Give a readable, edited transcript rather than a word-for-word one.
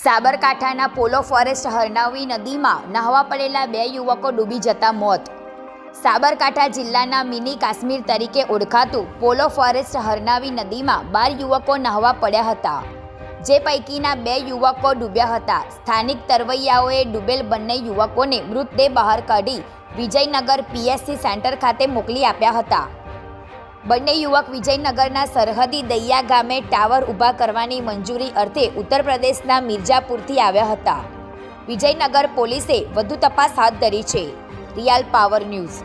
સાબરકાંઠાના પોલો ફોરેસ્ટ હરનાવી નદીમાં નહાવા પડેલા 2 યુવકો ડૂબી જતા મોત। સાબરકાંઠા જિલ્લાના મિની કાશ્મીર તરીકે ઓળખાતું પોલો ફોરેસ્ટ હરનાવી નદીમાં 12 યુવકો નહાવા પડ્યા હતા, જે પૈકીના 2 યુવકો ડૂબ્યા હતા। સ્થાનિક તરવૈયાઓએ ડૂબેલ બંને યુવકોને મૃતદેહ બહાર કાઢી વિજયનગર પીએસસી સેન્ટર ખાતે મોકલી આપ્યા હતા। બંને યુવક વિજયનગરના સરહદી દૈયા ગામે ટાવર ઊભા કરવાની મંજૂરી અર્થે ઉત્તર પ્રદેશના મિર્જાપુરથી આવ્યા હતા। વિજયનગર પોલીસે વધુ તપાસ હાથ ધરી છે। Real power news.